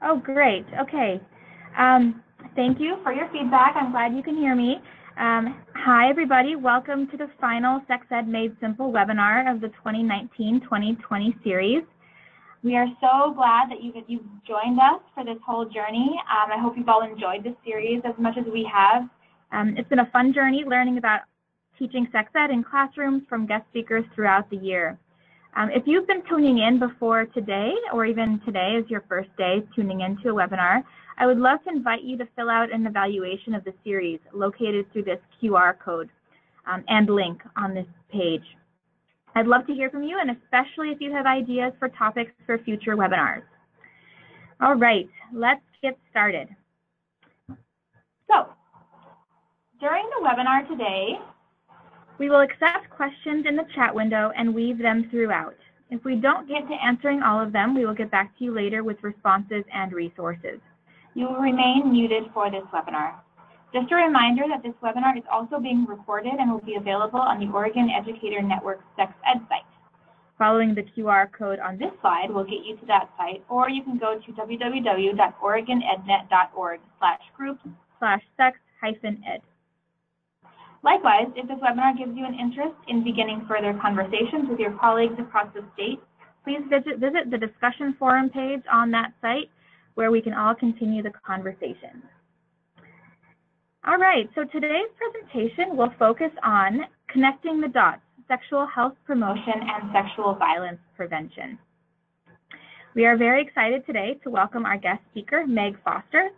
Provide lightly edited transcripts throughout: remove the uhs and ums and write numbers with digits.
Oh, great. Okay. Thank you for your feedback. I'm glad you can hear me. Hi, everybody. Welcome to the final Sex Ed Made Simple webinar of the 2019-2020 series. We are so glad that you've joined us for this whole journey. I hope you've all enjoyed this series as much as we have. It's been a fun journey learning about teaching sex ed in classrooms from guest speakers throughout the year. If you've been tuning in before today, or even today is your first day tuning into a webinar, I would love to invite you to fill out an evaluation of the series located through this QR code and link on this page. I'd love to hear from you, and especially if you have ideas for topics for future webinars. All right, let's get started. So, during the webinar today, we will accept questions in the chat window and weave them throughout. If we don't get to answering all of them, we will get back to you later with responses and resources. You will remain muted for this webinar. Just a reminder that this webinar is also being recorded and will be available on the Oregon Educator Network Sex Ed site. Following the QR code on this slide will get you to that site, or you can go to www.oregonednet.org/groups/sex-ed. Likewise, if this webinar gives you an interest in beginning further conversations with your colleagues across the state, please visit the discussion forum page on that site where we can all continue the conversation. All right, so today's presentation will focus on connecting the dots, sexual health promotion and sexual violence prevention. We are very excited today to welcome our guest speaker, Meg Foster.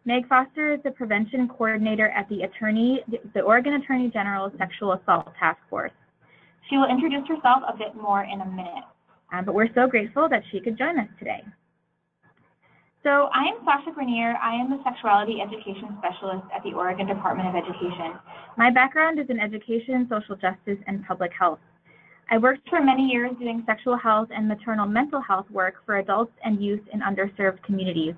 Meg Foster is the Prevention Coordinator at the Oregon Attorney General's Sexual Assault Task Force. She will introduce herself a bit more in a minute, but we're so grateful that she could join us today. So I am Sasha Grenier. I am the Sexuality Education Specialist at the Oregon Department of Education. My background is in education, social justice, and public health. I worked for many years doing sexual health and maternal mental health work for adults and youth in underserved communities.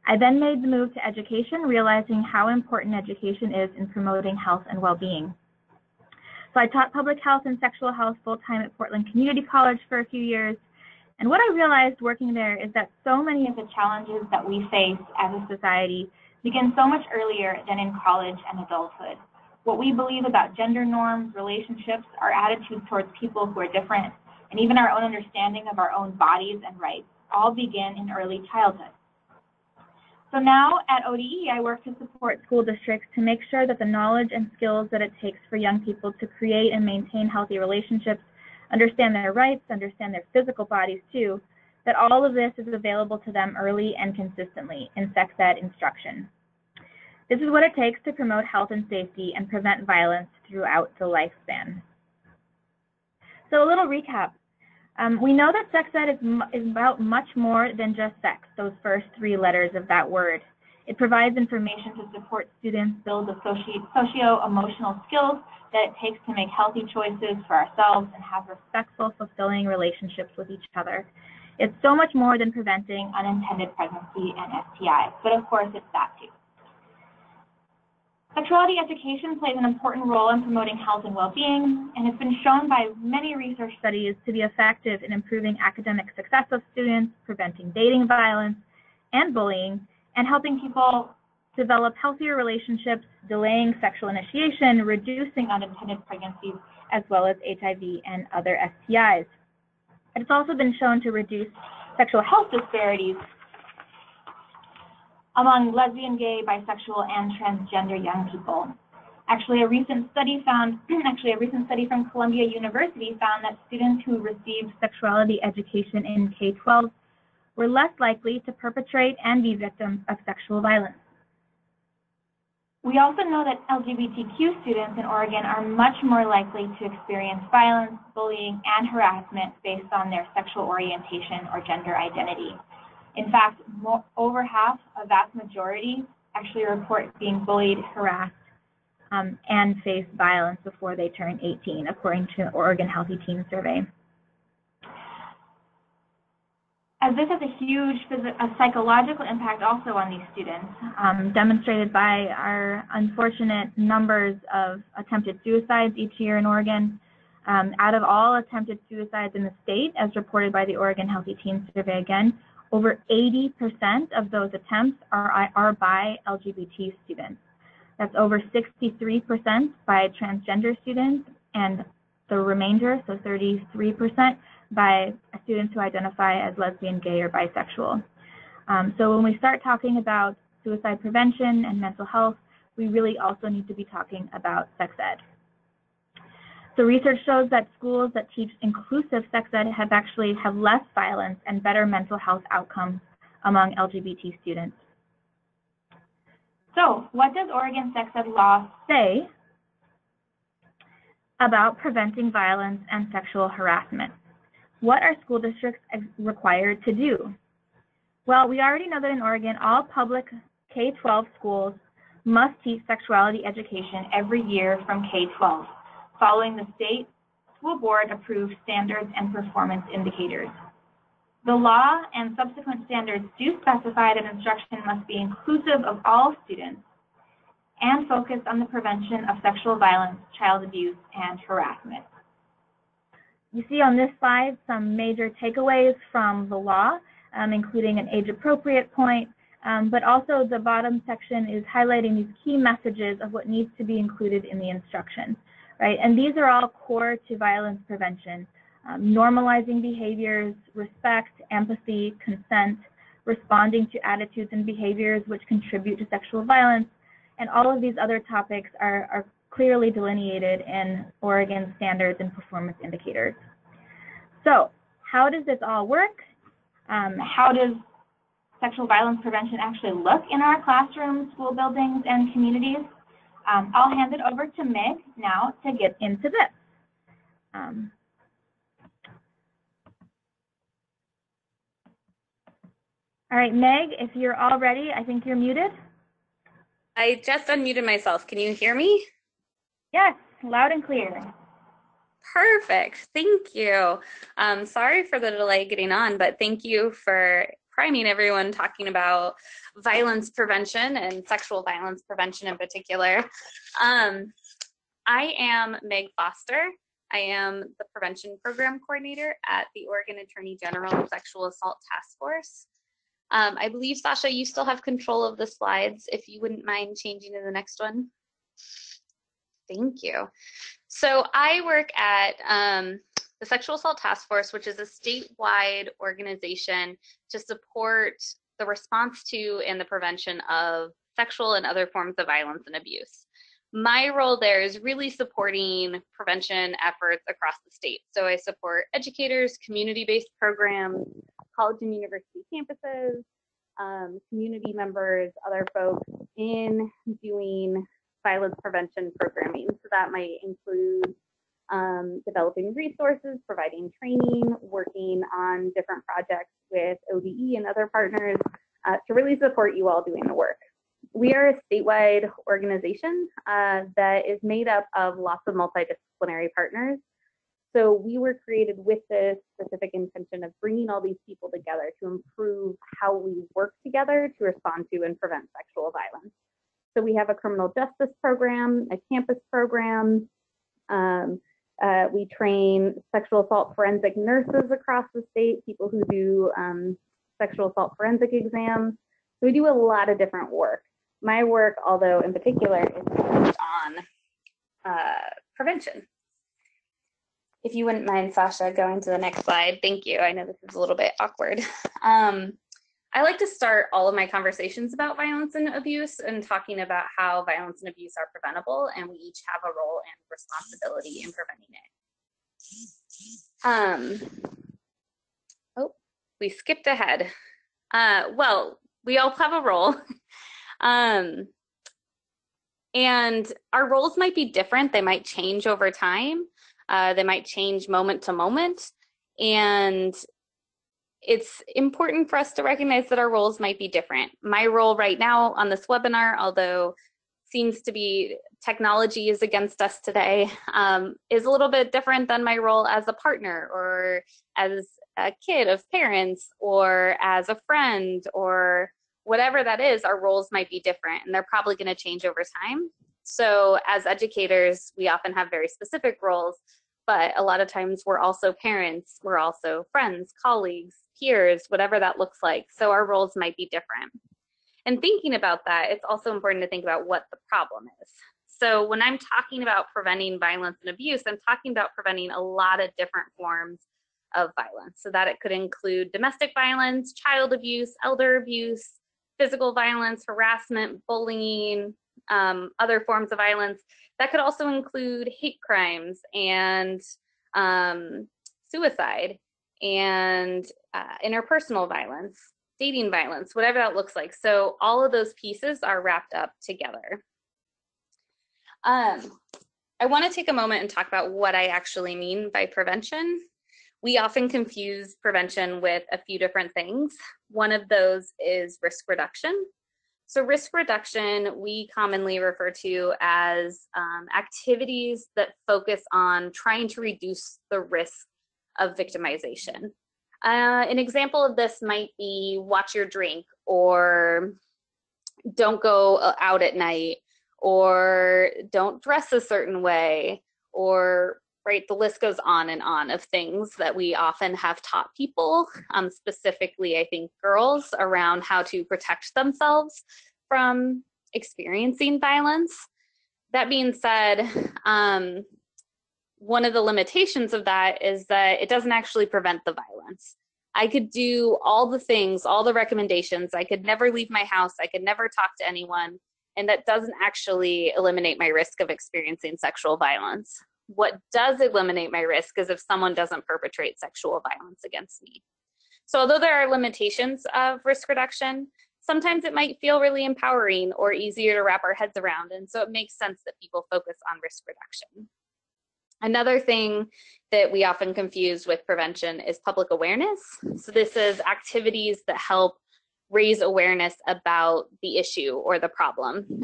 I then made the move to education, realizing how important education is in promoting health and well-being. So I taught public health and sexual health full-time at Portland Community College for a few years. And what I realized working there is that so many of the challenges that we face as a society begin so much earlier than in college and adulthood. What we believe about gender norms, relationships, our attitudes towards people who are different, and even our own understanding of our own bodies and rights all begin in early childhood. So now at ODE, I work to support school districts to make sure that the knowledge and skills that it takes for young people to create and maintain healthy relationships, understand their rights, understand their physical bodies too, that all of this is available to them early and consistently in sex ed instruction. This is what it takes to promote health and safety and prevent violence throughout the lifespan. So a little recap. We know that sex ed is about much more than just sex, those first three letters of that word. It provides information to support students build the socio-emotional skills that it takes to make healthy choices for ourselves and have respectful, fulfilling relationships with each other. It's so much more than preventing unintended pregnancy and STIs, but of course it's that too. Sexuality education plays an important role in promoting health and well-being, and it's been shown by many research studies to be effective in improving academic success of students, preventing dating violence and bullying, and helping people develop healthier relationships, delaying sexual initiation, reducing unintended pregnancies, as well as HIV and other STIs. It's also been shown to reduce sexual health disparities among lesbian, gay, bisexual, and transgender young people. Actually, a recent study from Columbia University found that students who received sexuality education in K-12 were less likely to perpetrate and be victims of sexual violence. We also know that LGBTQ students in Oregon are much more likely to experience violence, bullying, and harassment based on their sexual orientation or gender identity. In fact, over half, a vast majority, actually report being bullied, harassed, and face violence before they turn 18, according to the Oregon Healthy Teen Survey. As this has a huge psychological impact also on these students, demonstrated by our unfortunate numbers of attempted suicides each year in Oregon. Out of all attempted suicides in the state, as reported by the Oregon Healthy Teen Survey again, Over 80% of those attempts are by LGBT students. That's over 63% by transgender students, and the remainder, so 33%, by students who identify as lesbian, gay, or bisexual. So when we start talking about suicide prevention and mental health, we really also need to be talking about sex ed. So research shows that schools that teach inclusive sex ed have less violence and better mental health outcomes among LGBT students. So what does Oregon sex ed law say about preventing violence and sexual harassment? What are school districts required to do? Well, we already know that in Oregon, all public K-12 schools must teach sexuality education every year from K-12, following the state school board approved standards and performance indicators. The law and subsequent standards do specify that instruction must be inclusive of all students and focused on the prevention of sexual violence, child abuse, and harassment. You see on this slide some major takeaways from the law, including an age-appropriate point, but also the bottom section is highlighting these key messages of what needs to be included in the instruction, right? And these are all core to violence prevention. Normalizing behaviors, respect, empathy, consent, responding to attitudes and behaviors which contribute to sexual violence, and all of these other topics are clearly delineated in Oregon standards and performance indicators. So how does this all work? How does sexual violence prevention actually look in our classrooms, school buildings, and communities? I'll hand it over to Meg now to get into this. All right, Meg, if you're all ready, I think you're muted. I just unmuted myself. Can you hear me? Yes, loud and clear. Perfect. Thank you. Sorry for the delay getting on, but thank you for priming everyone talking about violence prevention and sexual violence prevention in particular. I am Meg Foster. I am the Prevention Program Coordinator at the Oregon Attorney General Sexual Assault Task Force. I believe, Sasha, you still have control of the slides, if you wouldn't mind changing to the next one. Thank you. So I work at the Sexual Assault Task Force, which is a statewide organization to support the response to and the prevention of sexual and other forms of violence and abuse. My role there is really supporting prevention efforts across the state. So I support educators, community-based programs, college and university campuses, community members, other folks in doing violence prevention programming. So that might include developing resources, providing training, working on different projects with ODE and other partners to really support you all doing the work. We are a statewide organization that is made up of lots of multidisciplinary partners. So we were created with the specific intention of bringing all these people together to improve how we work together to respond to and prevent sexual violence. So we have a criminal justice program, a campus program. We train sexual assault forensic nurses across the state, people who do sexual assault forensic exams. So we do a lot of different work. My work, although in particular, is focused on prevention. If you wouldn't mind, Sasha, going to the next slide. Thank you. I know this is a little bit awkward. I like to start all of my conversations about violence and abuse and talking about how violence and abuse are preventable, and we each have a role and responsibility in preventing it. Oh, we skipped ahead. Well, we all have a role. And our roles might be different. They might change over time. They might change moment to moment. And it's important for us to recognize that our roles might be different. My role right now on this webinar, although seems to be technology is against us today, is a little bit different than my role as a partner or as a kid of parents or as a friend or whatever that is. Our roles might be different and they're probably going to change over time. So as educators, we often have very specific roles, but a lot of times we're also parents, we're also friends, colleagues, peers, whatever that looks like. So our roles might be different. And thinking about that, it's also important to think about what the problem is. So when I'm talking about preventing violence and abuse, I'm talking about preventing a lot of different forms of violence. So that it could include domestic violence, child abuse, elder abuse, physical violence, harassment, bullying, other forms of violence. That could also include hate crimes and suicide and interpersonal violence, dating violence, whatever that looks like. So all of those pieces are wrapped up together. I want to take a moment and talk about what I actually mean by prevention. We often confuse prevention with a few different things. One of those is risk reduction. So risk reduction, we commonly refer to as activities that focus on trying to reduce the risk of victimization. An example of this might be watch your drink, or don't go out at night, or don't dress a certain way, or right, the list goes on of things that we often have taught people, specifically, I think, girls, around how to protect themselves from experiencing violence. That being said, one of the limitations of that is that it doesn't actually prevent the violence. I could do all the things, all the recommendations. I could never leave my house. I could never talk to anyone. And that doesn't actually eliminate my risk of experiencing sexual violence. What does eliminate my risk is if someone doesn't perpetrate sexual violence against me. So although there are limitations of risk reduction, sometimes it might feel really empowering or easier to wrap our heads around. And so it makes sense that people focus on risk reduction. Another thing that we often confuse with prevention is public awareness. So this is activities that help raise awareness about the issue or the problem.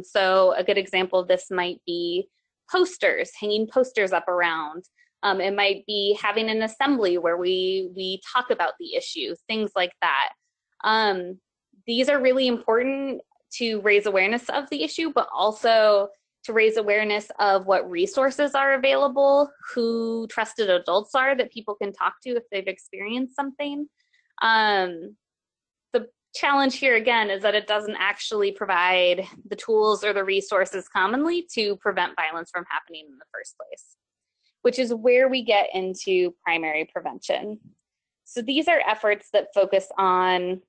So a good example of this might be posters, hanging posters up around. It might be having an assembly where we talk about the issue, things like that. These are really important to raise awareness of the issue, but also to raise awareness of what resources are available, who trusted adults are that people can talk to if they've experienced something. The challenge here again is that it doesn't actually provide the tools or the resources commonly to prevent violence from happening in the first place, which is where we get into primary prevention. So these are efforts that focus on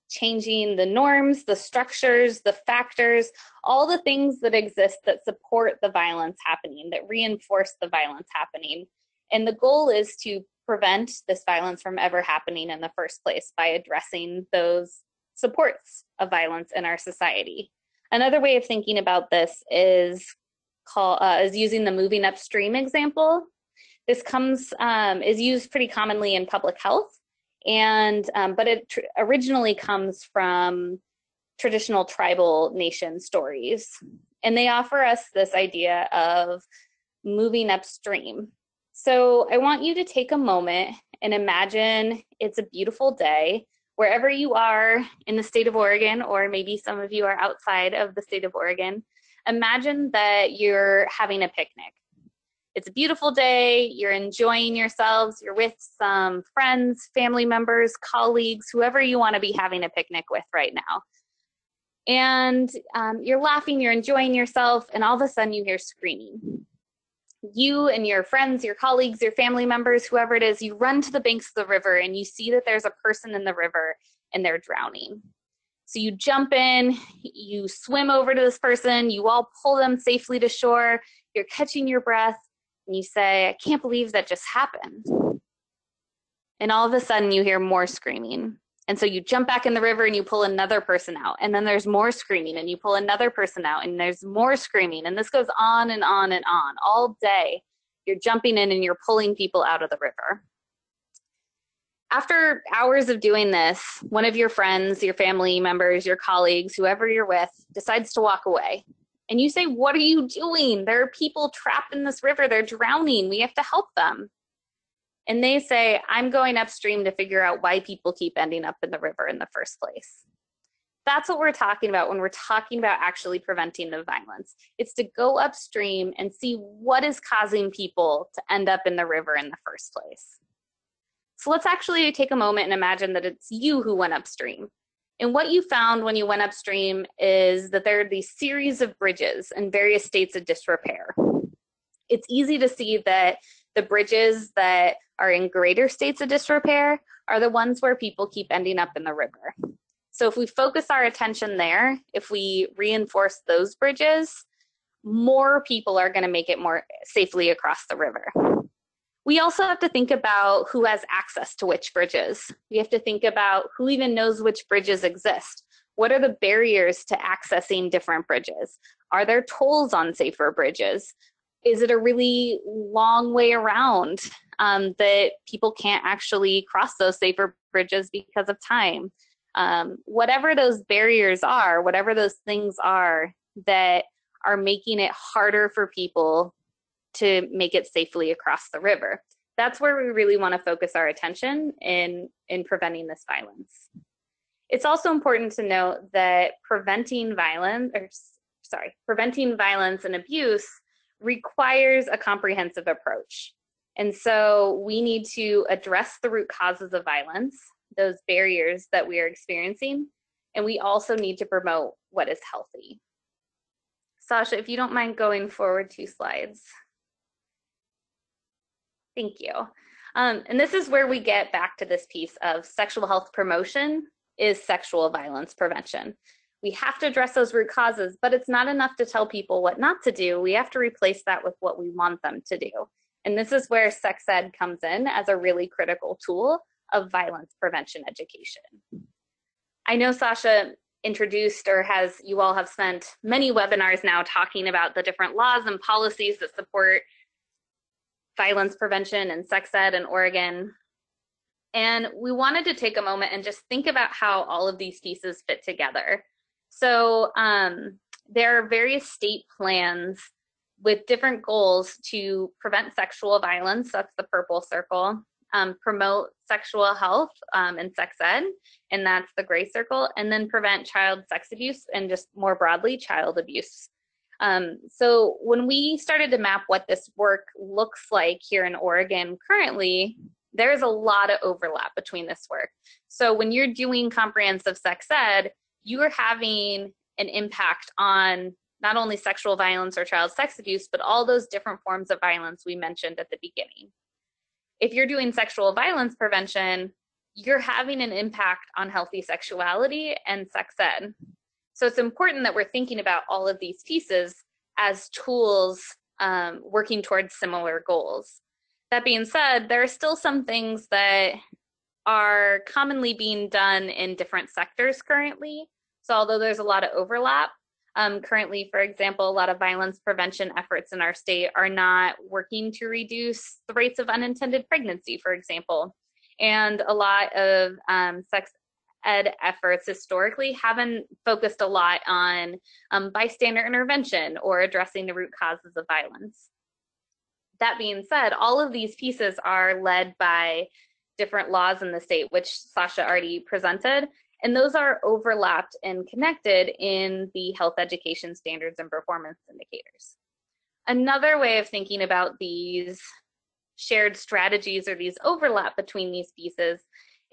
changing the norms, the structures, the factors, all the things that exist that support the violence happening, that reinforce the violence happening. And the goal is to prevent this violence from ever happening in the first place by addressing those supports of violence in our society. Another way of thinking about this is using the moving upstream example. This is used pretty commonly in public health, but it originally comes from traditional tribal nation stories. And they offer us this idea of moving upstream. So I want you to take a moment and imagine it's a beautiful day wherever you are in the state of Oregon, or maybe some of you are outside of the state of Oregon. Imagine that you're having a picnic. It's a beautiful day, you're enjoying yourselves, you're with some friends, family members, colleagues, whoever you want to be having a picnic with right now. And you're laughing, you're enjoying yourself, and all of a sudden you hear screaming. You and your friends, your colleagues, your family members, whoever it is, you run to the banks of the river and you see that there's a person in the river and they're drowning. So you jump in, you swim over to this person, you all pull them safely to shore, you're catching your breath, and you say, I can't believe that just happened. And all of a sudden you hear more screaming. And so you jump back in the river and you pull another person out, and then there's more screaming, and you pull another person out, and there's more screaming, and this goes on and on and on. All day you're jumping in and you're pulling people out of the river. After hours of doing this, one of your friends, your family members, your colleagues, whoever you're with, decides to walk away. And you say, what are you doing? There are people trapped in this river. They're drowning. We have to help them. And they say, I'm going upstream to figure out why people keep ending up in the river in the first place. That's what we're talking about when we're talking about actually preventing the violence. It's to go upstream and see what is causing people to end up in the river in the first place. So let's actually take a moment and imagine that it's you who went upstream. And what you found when you went upstream is that there are these series of bridges in various states of disrepair. It's easy to see that the bridges that are in greater states of disrepair are the ones where people keep ending up in the river. So if we focus our attention there, if we reinforce those bridges, more people are going to make it more safely across the river. We also have to think about who has access to which bridges. We have to think about who even knows which bridges exist. What are the barriers to accessing different bridges? Are there tolls on safer bridges? Is it a really long way around that people can't actually cross those safer bridges because of time? Whatever those barriers are, whatever those things are that are making it harder for people to make it safely across the river. That's where we really want to focus our attention in preventing this violence. It's also important to note that preventing violence and abuse requires a comprehensive approach. And so we need to address the root causes of violence, those barriers that we are experiencing, and we also need to promote what is healthy. Sasha, if you don't mind going forward 2 slides. Thank you. And this is where we get back to this piece of sexual health promotion is sexual violence prevention. We have to address those root causes, but it's not enough to tell people what not to do. We have to replace that with what we want them to do. And this is where sex ed comes in as a really critical tool of violence prevention education. I know Sasha introduced you all have spent many webinars now talking about the different laws and policies that support violence prevention and sex ed in Oregon. And we wanted to take a moment and just think about how all of these pieces fit together. So there are various state plans with different goals to prevent sexual violence, that's the purple circle, promote sexual health and sex ed, and that's the gray circle, and then prevent child sex abuse and just more broadly child abuse. So when we started to map what this work looks like here in Oregon currently, there's a lot of overlap between this work. So when you're doing comprehensive sex ed, you are having an impact on not only sexual violence or child sex abuse, but all those different forms of violence we mentioned at the beginning. If you're doing sexual violence prevention, you're having an impact on healthy sexuality and sex ed. So it's important that we're thinking about all of these pieces as tools working towards similar goals. That being said, there are still some things that are commonly being done in different sectors currently. So although there's a lot of overlap, currently, for example, a lot of violence prevention efforts in our state are not working to reduce the rates of unintended pregnancy, for example. And a lot of sex ed efforts historically haven't focused a lot on bystander intervention or addressing the root causes of violence. That being said, all of these pieces are led by different laws in the state, which Sasha already presented, and those are overlapped and connected in the health education standards and performance indicators. Another way of thinking about these shared strategies or these overlap between these pieces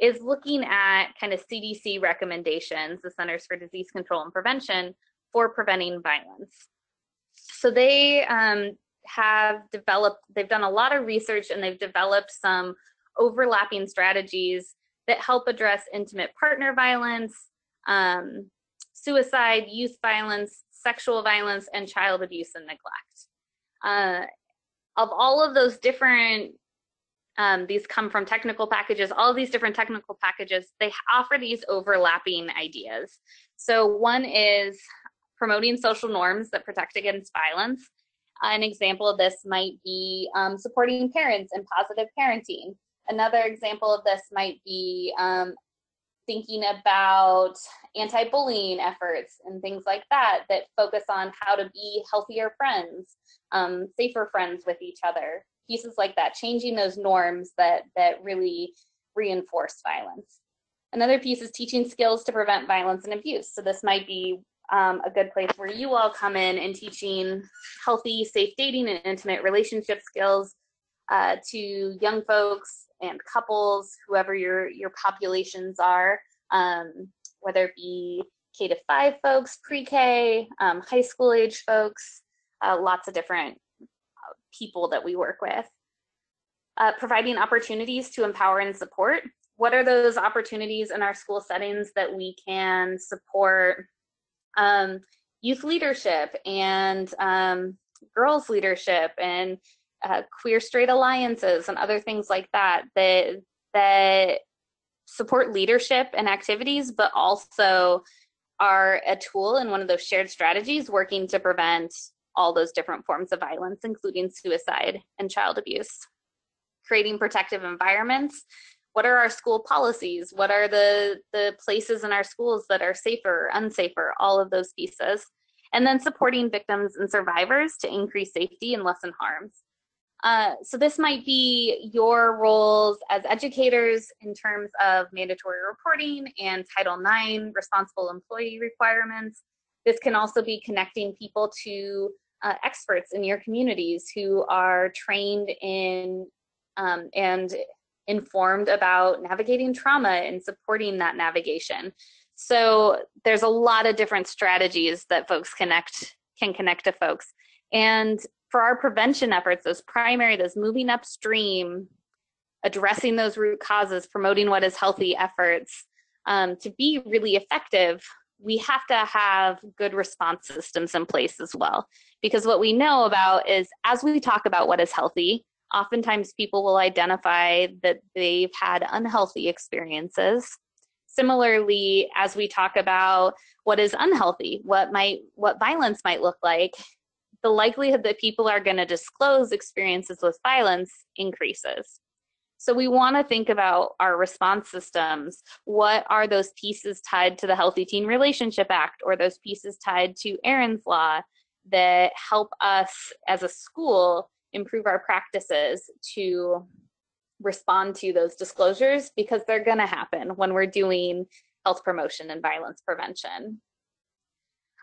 is looking at kind of CDC recommendations, the Centers for Disease Control and Prevention, for preventing violence. So they they've done a lot of research and they've developed some overlapping strategies that help address intimate partner violence, suicide, youth violence, sexual violence, and child abuse and neglect. Of all of those different, these come from technical packages, all of these different technical packages, they offer these overlapping ideas. So one is promoting social norms that protect against violence. An example of this might be supporting parents and positive parenting. Another example of this might be thinking about anti-bullying efforts and things like that that focus on how to be healthier friends, safer friends with each other, pieces like that, changing those norms that really reinforce violence. Another piece is teaching skills to prevent violence and abuse. So this might be a good place where you all come in and teaching healthy, safe dating and intimate relationship skills to young folks and couples, whoever your populations are, whether it be K to 5 folks, pre-K, high school age folks, lots of different people that we work with. Providing opportunities to empower and support. What are those opportunities in our school settings that we can support youth leadership and girls leadership and queer straight alliances and other things like that that support leadership and activities, but also are a tool in one of those shared strategies working to prevent all those different forms of violence, including suicide and child abuse. Creating protective environments. What are our school policies? What are the places in our schools that are safer, unsafer, all of those pieces. And then supporting victims and survivors to increase safety and lessen harms. So this might be your roles as educators in terms of mandatory reporting and Title IX responsible employee requirements. This can also be connecting people to experts in your communities who are trained in and informed about navigating trauma and supporting that navigation. So there's a lot of different strategies that folks can connect to folks. And for our prevention efforts, those primary, those moving upstream, addressing those root causes, promoting what is healthy efforts, to be really effective, we have to have good response systems in place as well. Because what we know about is as we talk about what is healthy, oftentimes people will identify that they've had unhealthy experiences. Similarly, as we talk about what is unhealthy, what violence might look like, the likelihood that people are going to disclose experiences with violence increases. So we want to think about our response systems. What are those pieces tied to the Healthy Teen Relationship Act or those pieces tied to Aaron's Law that help us as a school improve our practices to respond to those disclosures, because they're going to happen when we're doing health promotion and violence prevention.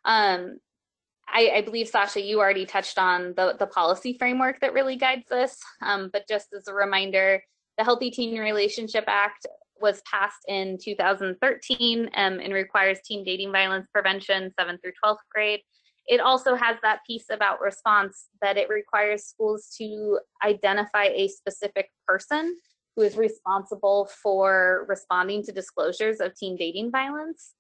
I believe, Sasha, you already touched on the policy framework that really guides this, but just as a reminder, the Healthy Teen Relationship Act was passed in 2013 and requires teen dating violence prevention 7th through 12th grade. It also has that piece about response that it requires schools to identify a specific person who is responsible for responding to disclosures of teen dating violence.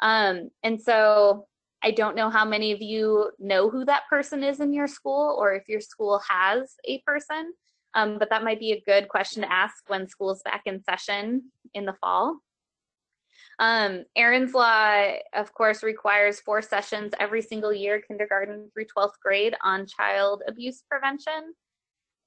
And so I don't know how many of you know who that person is in your school or if your school has a person, but that might be a good question to ask when school's back in session in the fall. Aaron's Law, of course, requires 4 sessions every single year, kindergarten through 12th grade, on child abuse prevention.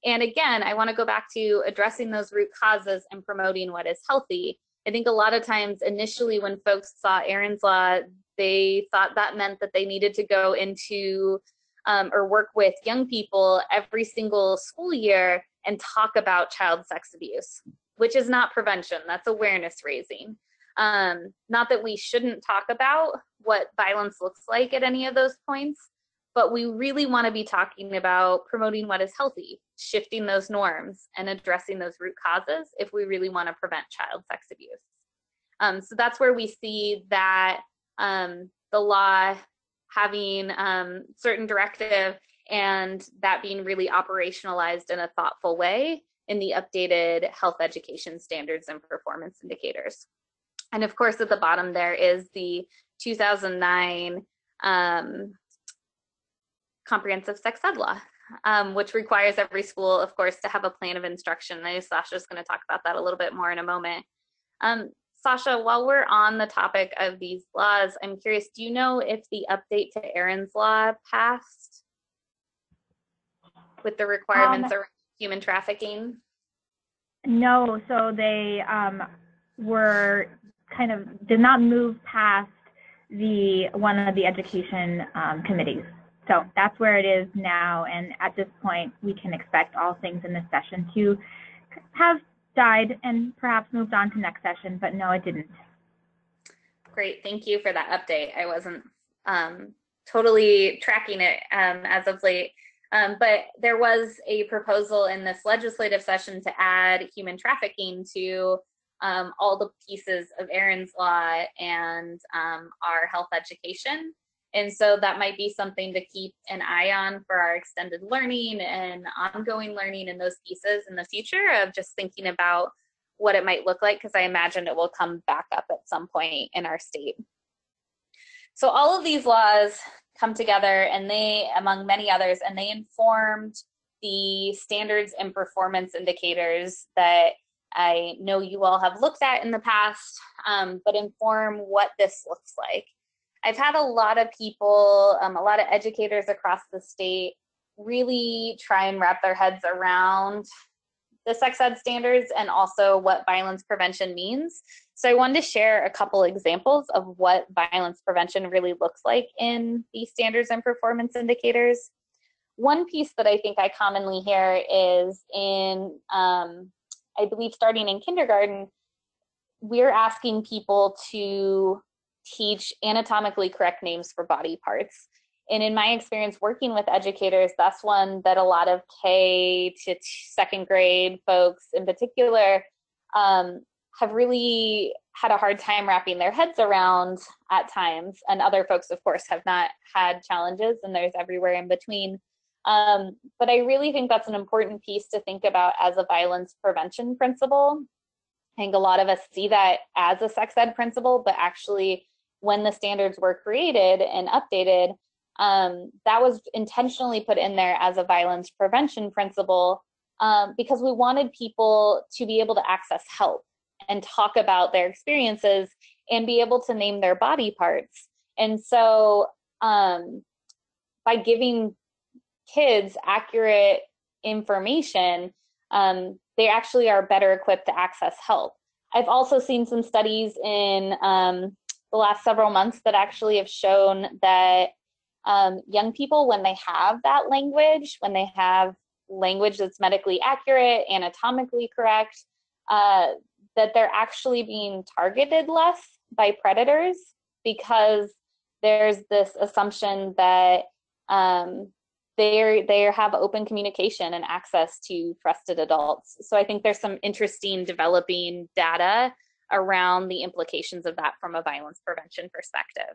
And again, I want to go back to addressing those root causes and promoting what is healthy. I think a lot of times initially when folks saw Aaron's Law, they thought that meant that they needed to go into or work with young people every single school year and talk about child sex abuse, which is not prevention, that's awareness raising. Not that we shouldn't talk about what violence looks like at any of those points, but we really want to be talking about promoting what is healthy, shifting those norms, and addressing those root causes if we really want to prevent child sex abuse. So that's where we see that the law having certain directive and that being really operationalized in a thoughtful way in the updated health education standards and performance indicators. And of course, at the bottom there is the 2009 comprehensive sex ed law, which requires every school, of course, to have a plan of instruction. I know Sasha's going to talk about that a little bit more in a moment. Sasha, while we're on the topic of these laws, I'm curious, do you know if the update to Aaron's Law passed with the requirements around human trafficking? No, so they were kind of did not move past one of the education committees. So that's where it is now, and at this point we can expect all things in this session to have died and perhaps moved on to next session, but no, it didn't. Great, thank you for that update. I wasn't totally tracking it as of late. But there was a proposal in this legislative session to add human trafficking to all the pieces of Erin's law and our health education. And so that might be something to keep an eye on for our extended learning and ongoing learning in those pieces in the future, of just thinking about what it might look like, because I imagine it will come back up at some point in our state. So all of these laws come together, and they, among many others, and they informed the standards and performance indicators that I know you all have looked at in the past, but inform what this looks like. I've had a lot of people, a lot of educators across the state really try and wrap their heads around the sex ed standards and also what violence prevention means. So I wanted to share a couple examples of what violence prevention really looks like in these standards and performance indicators. One piece that I think I commonly hear is in, I believe starting in kindergarten, we're asking people to teach anatomically correct names for body parts. And in my experience working with educators, that's one that a lot of K to second grade folks in particular have really had a hard time wrapping their heads around at times. And other folks, of course, have not had challenges, and there's everywhere in between. But I really think that's an important piece to think about as a violence prevention principle. I think a lot of us see that as a sex ed principle, but actually when the standards were created and updated, that was intentionally put in there as a violence prevention principle because we wanted people to be able to access help and talk about their experiences and be able to name their body parts. And so by giving kids accurate information, they actually are better equipped to access help. I've also seen some studies in the last several months that actually have shown that young people, when they have that language, when they have language that's medically accurate, anatomically correct, that they're actually being targeted less by predators, because there's this assumption that they have open communication and access to trusted adults. So I think there's some interesting developing data around the implications of that from a violence prevention perspective.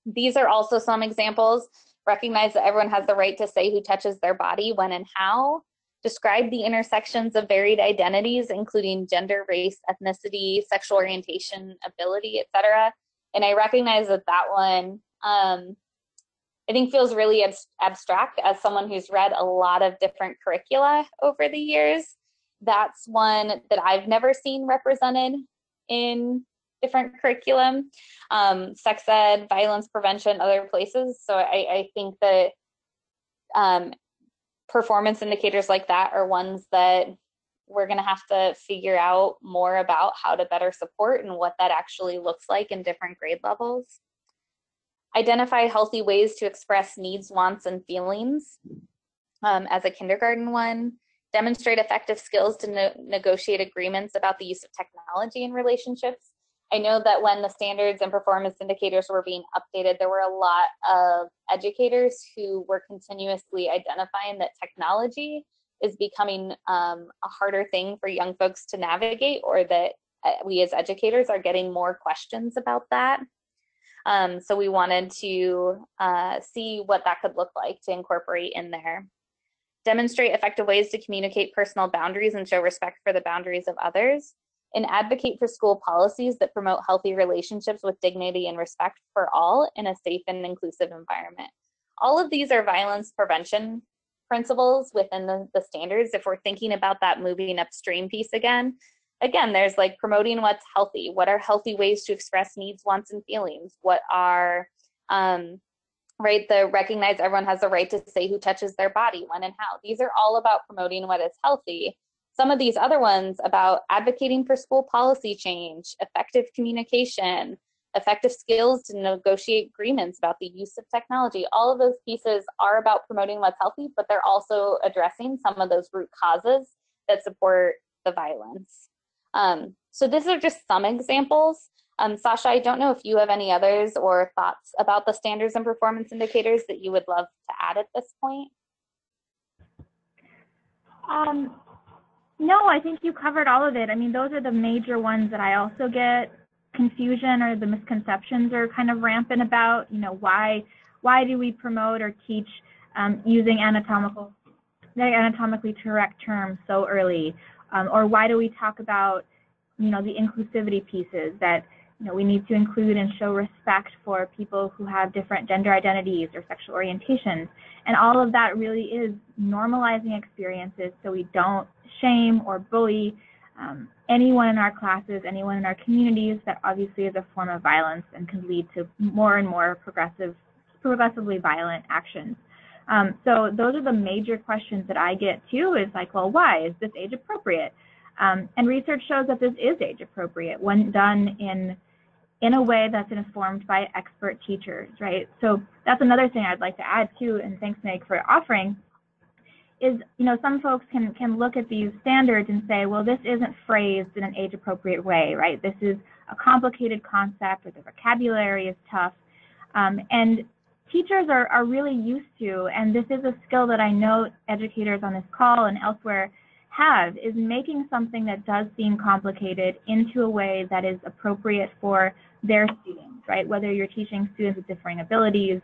These are also some examples. Recognize that everyone has the right to say who touches their body, when, and how. Describe the intersections of varied identities, including gender, race, ethnicity, sexual orientation, ability, etc. And I recognize that that one, I think feels really abstract as someone who's read a lot of different curricula over the years. That's one that I've never seen represented in different curriculum, sex ed, violence prevention, other places. So I think that performance indicators like that are ones that we're going to have to figure out more about how to better support and what that actually looks like in different grade levels. Identify healthy ways to express needs, wants, and feelings as a kindergarten one. Demonstrate effective skills to negotiate agreements about the use of technology in relationships. I know that when the standards and performance indicators were being updated, there were a lot of educators who were continuously identifying that technology is becoming a harder thing for young folks to navigate, or that we as educators are getting more questions about that. So we wanted to see what that could look like to incorporate in there. Demonstrate effective ways to communicate personal boundaries and show respect for the boundaries of others. And advocate for school policies that promote healthy relationships with dignity and respect for all in a safe and inclusive environment. All of these are violence prevention principles within the standards. If we're thinking about that moving upstream piece again, there's like promoting what's healthy. What are healthy ways to express needs, wants, and feelings? What are, the recognize everyone has the right to say who touches their body, when, and how. These are all about promoting what is healthy. Some of these other ones about advocating for school policy change, effective communication, effective skills to negotiate agreements about the use of technology. All of those pieces are about promoting what's healthy, but they're also addressing some of those root causes that support the violence. So these are just some examples. Sasha, I don't know if you have any others or thoughts about the standards and performance indicators that you would love to add at this point. Um, no, I think you covered all of it. I mean, those are the major ones that I also get confusion or the misconceptions are kind of rampant about. You know, why do we promote or teach using anatomically correct terms so early? Or why do we talk about, you know, the inclusivity pieces that, you know, we need to include and show respect for people who have different gender identities or sexual orientations. And all of that really is normalizing experiences so we don't shame or bully anyone in our classes, anyone in our communities. That obviously is a form of violence and can lead to more and more progressively violent actions. So those are the major questions that I get too, is like, well, why? Is this age appropriate? And research shows that this is age appropriate when done in a way that's informed by expert teachers, right? So that's another thing I'd like to add too, and thanks, Meg, for offering, is, you know, some folks can look at these standards and say, well, this isn't phrased in an age-appropriate way, right? This is a complicated concept, or the vocabulary is tough. And teachers are really used to, and this is a skill that I know educators on this call and elsewhere have, is making something that does seem complicated into a way that is appropriate for their students, right? Whether you're teaching students with differing abilities,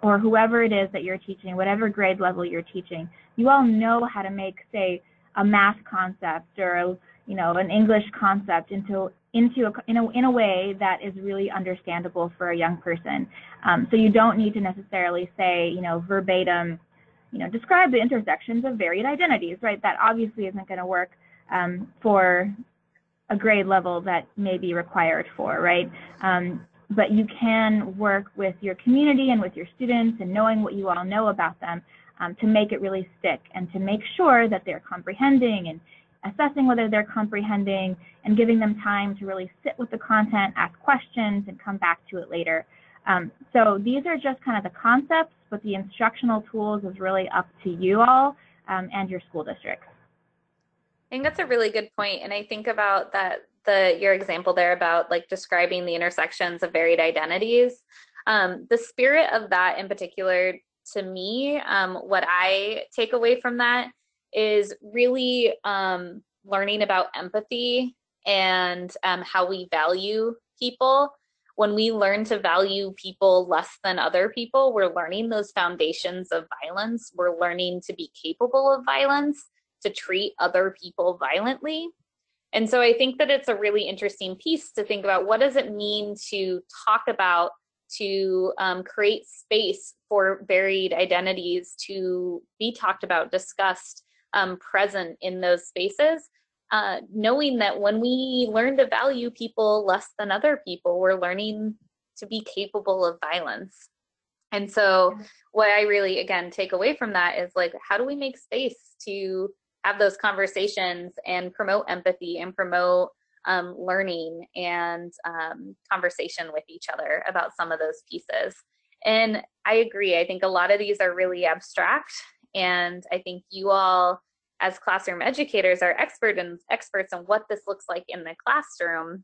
or whoever it is that you're teaching, whatever grade level you're teaching, you all know how to make, say, a math concept or you know, an English concept in a way that is really understandable for a young person. So you don't need to necessarily say, you know, verbatim, you know, describe the intersections of varied identities, right? That obviously isn't going to work for a grade level that may be required for, right? But you can work with your community and with your students and knowing what you all know about them to make it really stick and to make sure that they're comprehending and assessing whether they're comprehending and giving them time to really sit with the content, ask questions, and come back to it later. So these are just kind of the concepts, but the instructional tools is really up to you all and your school districts. I think that's a really good point. And I think about that, your example there about like describing the intersections of varied identities. The spirit of that in particular, to me, what I take away from that is really learning about empathy and how we value people. When we learn to value people less than other people, we're learning those foundations of violence. We're learning to be capable of violence, to treat other people violently. And so I think that it's a really interesting piece to think about, what does it mean to talk about, to create space for varied identities to be talked about, discussed, present in those spaces, knowing that when we learn to value people less than other people, we're learning to be capable of violence. And so what I really, again, take away from that is like, how do we make space to have those conversations and promote empathy and promote learning and conversation with each other about some of those pieces. And I agree. I think a lot of these are really abstract. And I think you all, as classroom educators, are experts on what this looks like in the classroom.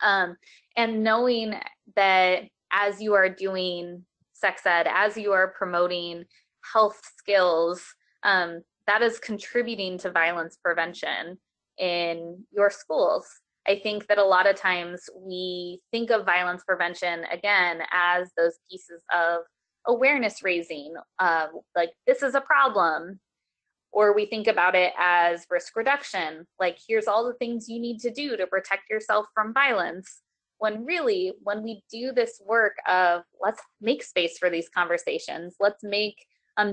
And knowing that as you are doing sex ed, as you are promoting health skills, that is contributing to violence prevention in your schools. I think that a lot of times we think of violence prevention, again, as those pieces of awareness raising, like this is a problem, or we think about it as risk reduction, like here's all the things you need to do to protect yourself from violence. When really, when we do this work of let's make space for these conversations, let's make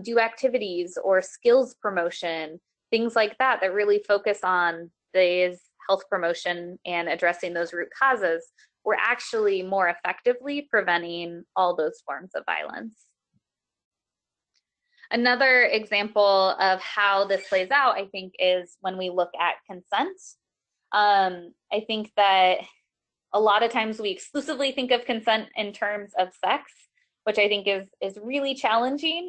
do activities or skills promotion, things like that, that really focus on these health promotion and addressing those root causes, we're actually more effectively preventing all those forms of violence. Another example of how this plays out, I think, is when we look at consent. I think that a lot of times we exclusively think of consent in terms of sex, which I think is really challenging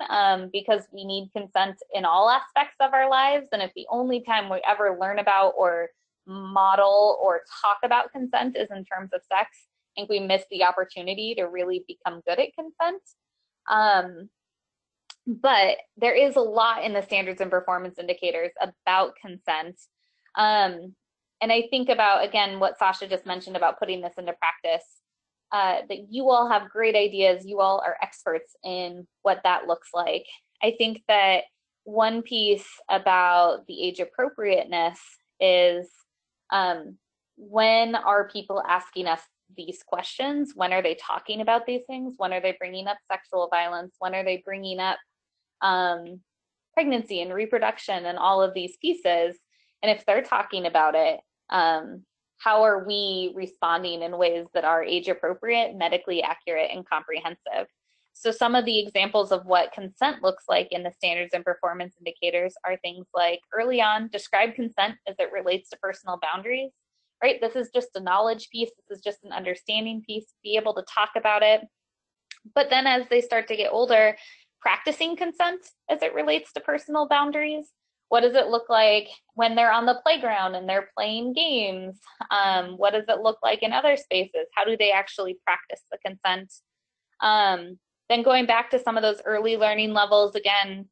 because we need consent in all aspects of our lives. And if the only time we ever learn about or model or talk about consent is in terms of sex, I think we miss the opportunity to really become good at consent. But there is a lot in the standards and performance indicators about consent. And I think about, again, what Sasha just mentioned about putting this into practice, that you all have great ideas. You all are experts in what that looks like. I think that one piece about the age appropriateness is, when are people asking us these questions? When are they talking about these things? When are they bringing up sexual violence? When are they bringing up pregnancy and reproduction and all of these pieces? And if they're talking about it, how are we responding in ways that are age appropriate, medically accurate, and comprehensive? So some of the examples of what consent looks like in the standards and performance indicators are things like, early on, describe consent as it relates to personal boundaries, right? This is just a knowledge piece. This is just an understanding piece, be able to talk about it. But then as they start to get older, practicing consent as it relates to personal boundaries. What does it look like when they're on the playground and they're playing games? What does it look like in other spaces? How do they actually practice the consent? Then going back to some of those early learning levels, again,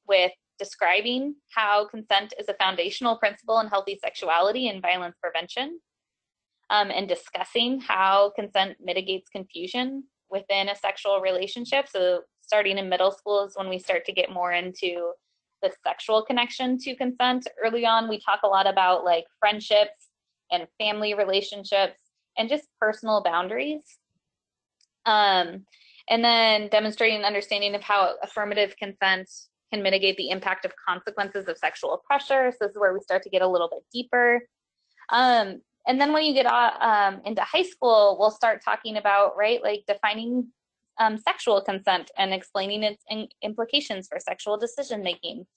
with describing how consent is a foundational principle in healthy sexuality and violence prevention, and discussing how consent mitigates confusion within a sexual relationship. So starting in middle school is when we start to get more into the sexual connection to consent. Early on, we talk a lot about like friendships and family relationships and just personal boundaries. And then demonstrating an understanding of how affirmative consent can mitigate the impact of consequences of sexual pressure. So this is where we start to get a little bit deeper. And then when you get into high school, we'll start talking about, right, like defining sexual consent and explaining its implications for sexual decision making,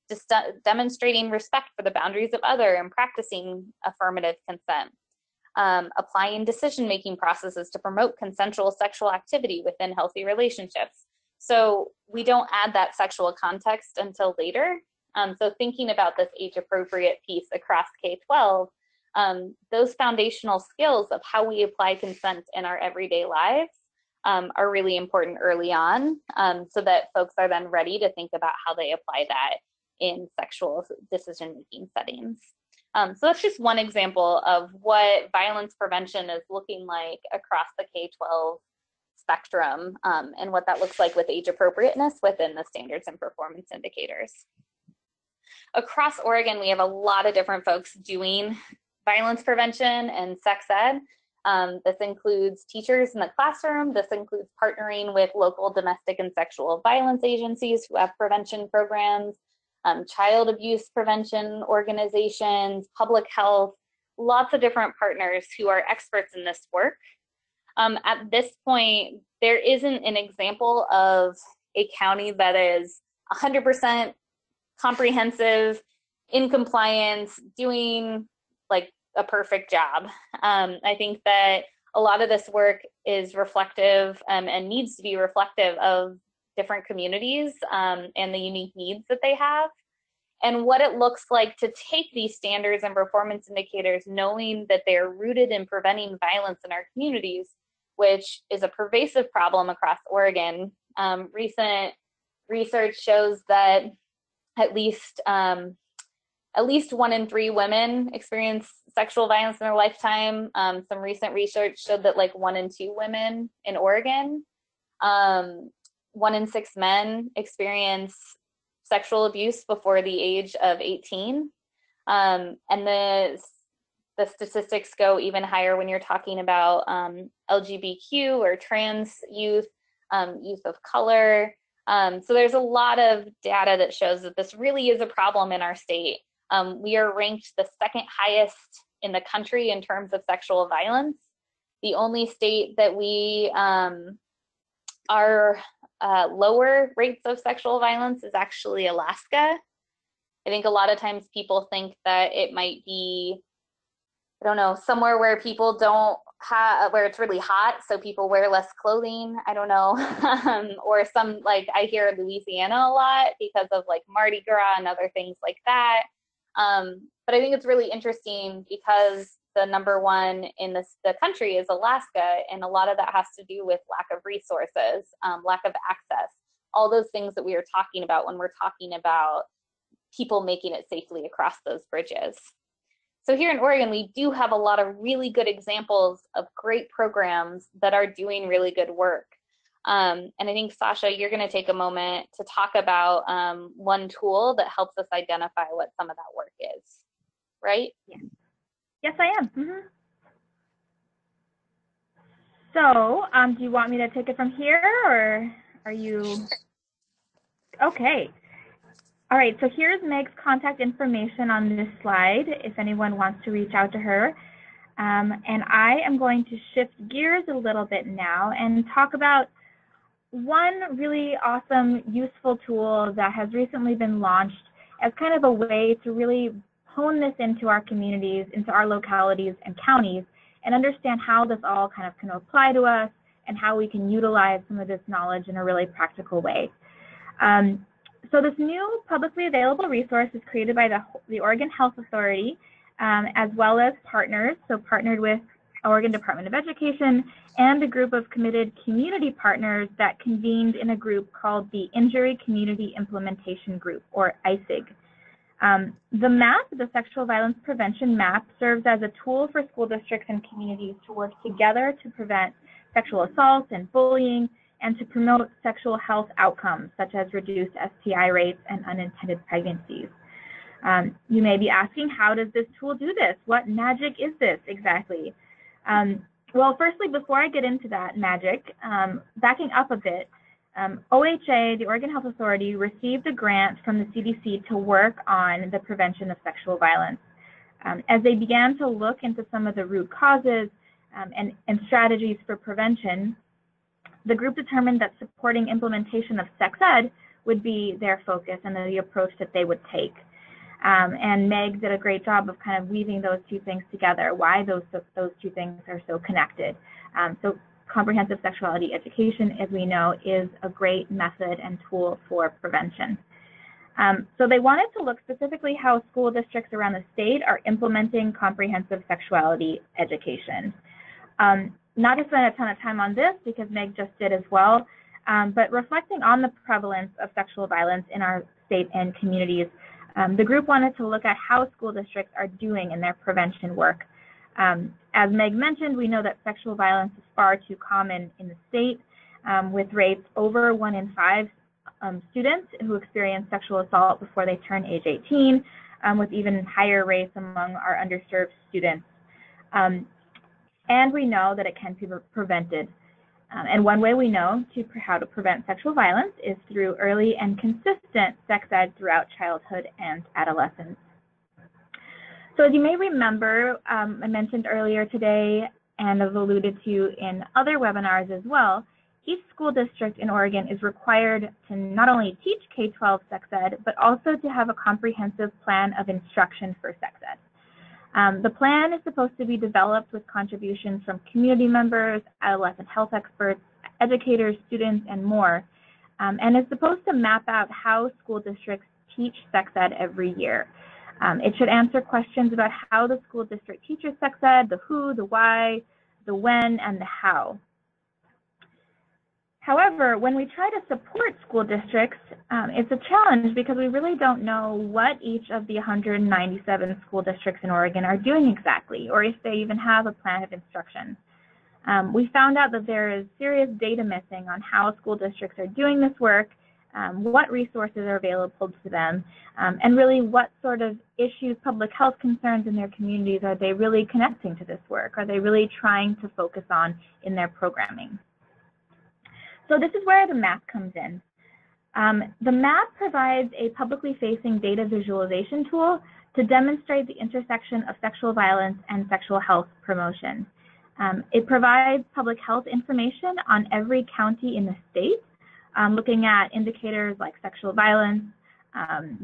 just demonstrating respect for the boundaries of other and practicing affirmative consent, applying decision making processes to promote consensual sexual activity within healthy relationships. So we don't add that sexual context until later. So thinking about this age appropriate piece across K-12, those foundational skills of how we apply consent in our everyday lives are really important early on, so that folks are then ready to think about how they apply that in sexual decision-making settings. So that's just one example of what violence prevention is looking like across the K-12 spectrum, and what that looks like with age appropriateness within the standards and performance indicators. Across Oregon, we have a lot of different folks doing violence prevention and sex ed. This includes teachers in the classroom. This includes partnering with local domestic and sexual violence agencies who have prevention programs, child abuse prevention organizations, public health, lots of different partners who are experts in this work. At this point, there isn't an example of a county that is 100% comprehensive, in compliance, doing like a perfect job. I think that a lot of this work is reflective and needs to be reflective of different communities and the unique needs that they have, and what it looks like to take these standards and performance indicators, knowing that they're rooted in preventing violence in our communities, which is a pervasive problem across Oregon. Recent research shows that at least 1 in 3 women experience sexual violence in their lifetime. Some recent research showed that like 1 in 2 women in Oregon, 1 in 6 men experience sexual abuse before the age of 18. And the statistics go even higher when you're talking about LGBTQ or trans youth, youth of color. So there's a lot of data that shows that this really is a problem in our state. We are ranked the 2nd highest in the country in terms of sexual violence. The only state that we are lower rates of sexual violence is actually Alaska. I think a lot of times people think that it might be, I don't know, somewhere where people don't have, where it's really hot, so people wear less clothing. I don't know. Or some, like I hear Louisiana a lot because of like Mardi Gras and other things like that. But I think it's really interesting because the number 1 in the country is Alaska, and a lot of that has to do with lack of resources, lack of access, all those things that we are talking about when we're talking about people making it safely across those bridges. So here in Oregon, we do have a lot of really good examples of great programs that are doing really good work. And I think, Sasha, you're going to take a moment to talk about one tool that helps us identify what some of that work is, right? Yes, I am. So do you want me to take it from here, or are you? Okay. All right, so here's Meg's contact information on this slide if anyone wants to reach out to her. And I am going to shift gears a little bit now and talk about one really awesome, useful tool that has recently been launched as kind of a way to really hone this into our communities, into our localities and counties, and understand how this all kind of can apply to us and how we can utilize some of this knowledge in a really practical way. So this new publicly available resource is created by the Oregon Health Authority, as well as partners, so partnered with Oregon Department of Education and a group of committed community partners that convened in a group called the Injury Community Implementation Group, or ICIG. The MAP, the Sexual Violence Prevention MAP, serves as a tool for school districts and communities to work together to prevent sexual assault and bullying, and to promote sexual health outcomes, such as reduced STI rates and unintended pregnancies. You may be asking, how does this tool do this? What magic is this exactly? Well, firstly, before I get into that magic, backing up a bit, OHA, the Oregon Health Authority, received a grant from the CDC to work on the prevention of sexual violence. As they began to look into some of the root causes and strategies for prevention, the group determined that supporting implementation of sex ed would be their focus and the approach that they would take. And Meg did a great job of kind of weaving those two things together, why those two things are so connected. So comprehensive sexuality education, as we know, is a great method and tool for prevention. So they wanted to look specifically how school districts around the state are implementing comprehensive sexuality education. Not to spend a ton of time on this, because Meg just did as well, but reflecting on the prevalence of sexual violence in our state and communities, the group wanted to look at how school districts are doing in their prevention work. As Meg mentioned, we know that sexual violence is far too common in the state, with rates over 1 in 5 students who experience sexual assault before they turn age 18, with even higher rates among our underserved students. And we know that it can be prevented. And one way we know how to prevent sexual violence is through early and consistent sex ed throughout childhood and adolescence. So as you may remember, I mentioned earlier today and have alluded to in other webinars as well, each school district in Oregon is required to not only teach K-12 sex ed, but also to have a comprehensive plan of instruction for sex ed. The plan is supposed to be developed with contributions from community members, adolescent health experts, educators, students, and more, and is supposed to map out how school districts teach sex ed every year. It should answer questions about how the school district teaches sex ed, the who, the why, the when, and the how. However, when we try to support school districts, it's a challenge because we really don't know what each of the 197 school districts in Oregon are doing exactly, or if they even have a plan of instruction. We found out that there is serious data missing on how school districts are doing this work, what resources are available to them, and really what sort of issues, public health concerns in their communities are they really connecting to this work? Are they really trying to focus on in their programming? So this is where the map comes in. The map provides a publicly facing data visualization tool to demonstrate the intersection of sexual violence and sexual health promotion. It provides public health information on every county in the state, looking at indicators like sexual violence,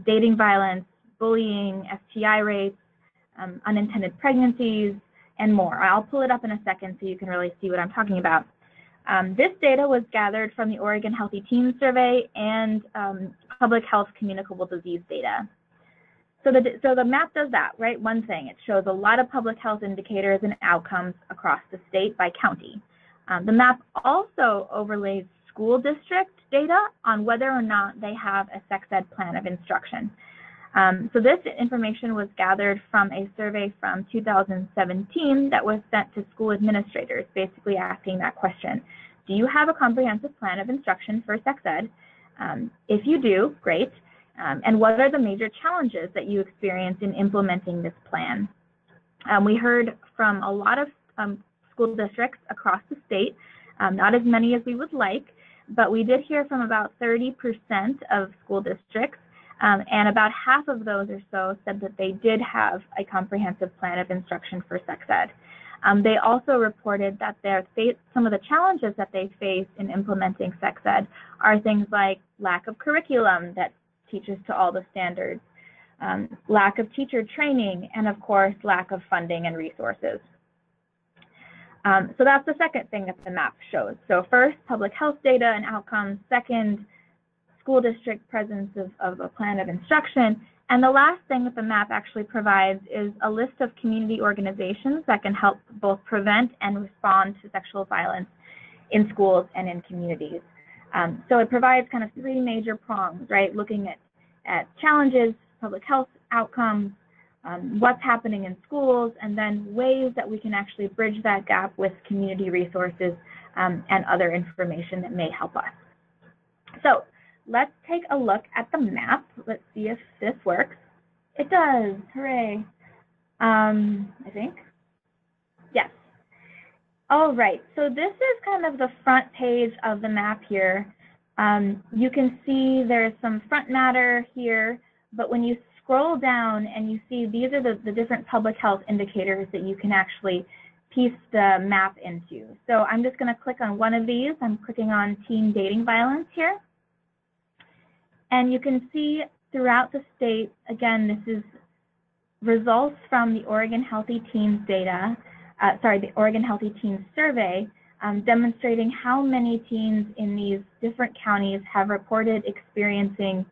dating violence, bullying, STI rates, unintended pregnancies, and more. I'll pull it up in a second so you can really see what I'm talking about. This data was gathered from the Oregon Healthy Teens Survey and public health communicable disease data. So the map does that, right? One thing, it shows a lot of public health indicators and outcomes across the state by county. The map also overlays school district data on whether or not they have a sex ed plan of instruction. So this information was gathered from a survey from 2017 that was sent to school administrators, basically asking that question. Do you have a comprehensive plan of instruction for sex ed? If you do, great. And what are the major challenges that you experience in implementing this plan? We heard from a lot of school districts across the state, not as many as we would like, but we did hear from about 30% of school districts, and about half of those or so said that they did have a comprehensive plan of instruction for sex ed. They also reported that some of the challenges that they face in implementing sex ed are things like lack of curriculum that teaches to all the standards, lack of teacher training, and of course, lack of funding and resources. So that's the second thing that the map shows. So first, public health data and outcomes. Second, school district presence of a plan of instruction. And the last thing that the map actually provides is a list of community organizations that can help both prevent and respond to sexual violence in schools and in communities. So it provides kind of three major prongs, right? Looking at challenges, public health outcomes, what's happening in schools, and then ways that we can actually bridge that gap with community resources and other information that may help us. So let's take a look at the map. Let's see if this works. It does, hooray. I think. Yes. All right, so this is kind of the front page of the map here. You can see there's some front matter here, but when you scroll down and you see these are the different public health indicators that you can actually piece the map into. So I'm just going to click on one of these. I'm clicking on teen dating violence here. And you can see throughout the state, again, this is results from the Oregon Healthy Teens data, the Oregon Healthy Teens survey, demonstrating how many teens in these different counties have reported experiencing,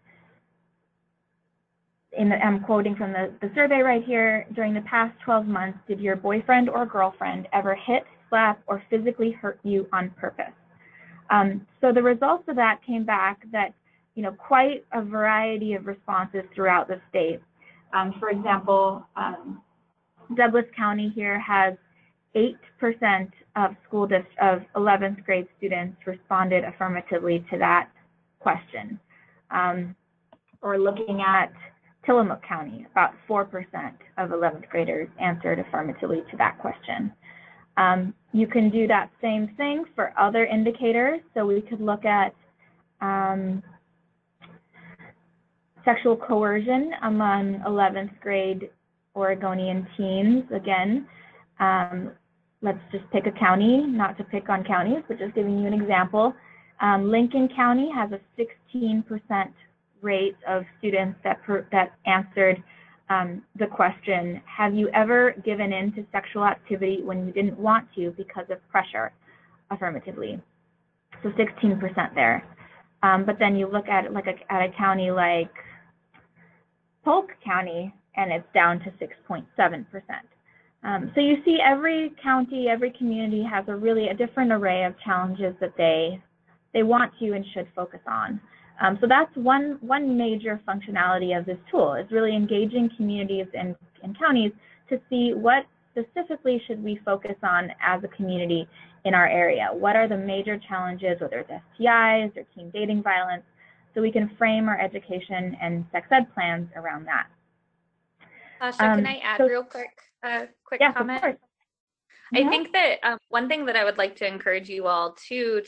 I'm quoting from the survey right here, during the past 12 months, did your boyfriend or girlfriend ever hit, slap, or physically hurt you on purpose? So the results of that came back that, quite a variety of responses throughout the state. For example, Douglas County here has 8% of of 11th grade students responded affirmatively to that question. Or looking at Tillamook County, about 4% of 11th graders answered affirmatively to that question. You can do that same thing for other indicators. So we could look at sexual coercion among 11th grade Oregonian teens. Again, let's just pick a county, not to pick on counties, but just giving you an example. Lincoln County has a 16% rate of students that answered the question, have you ever given in to sexual activity when you didn't want to because of pressure, affirmatively? So 16% there. But then you look at it at a county like Polk County, and it's down to 6.7%. So you see every county, every community has a different array of challenges that they want to and should focus on. So that's one major functionality of this tool, is really engaging communities and counties to see what specifically should we focus on as a community in our area. What are the major challenges, whether it's STIs or teen dating violence, so we can frame our education and sex ed plans around that. Tasha, can I add real quick comment? Of course. I think that one thing that I would like to encourage you all to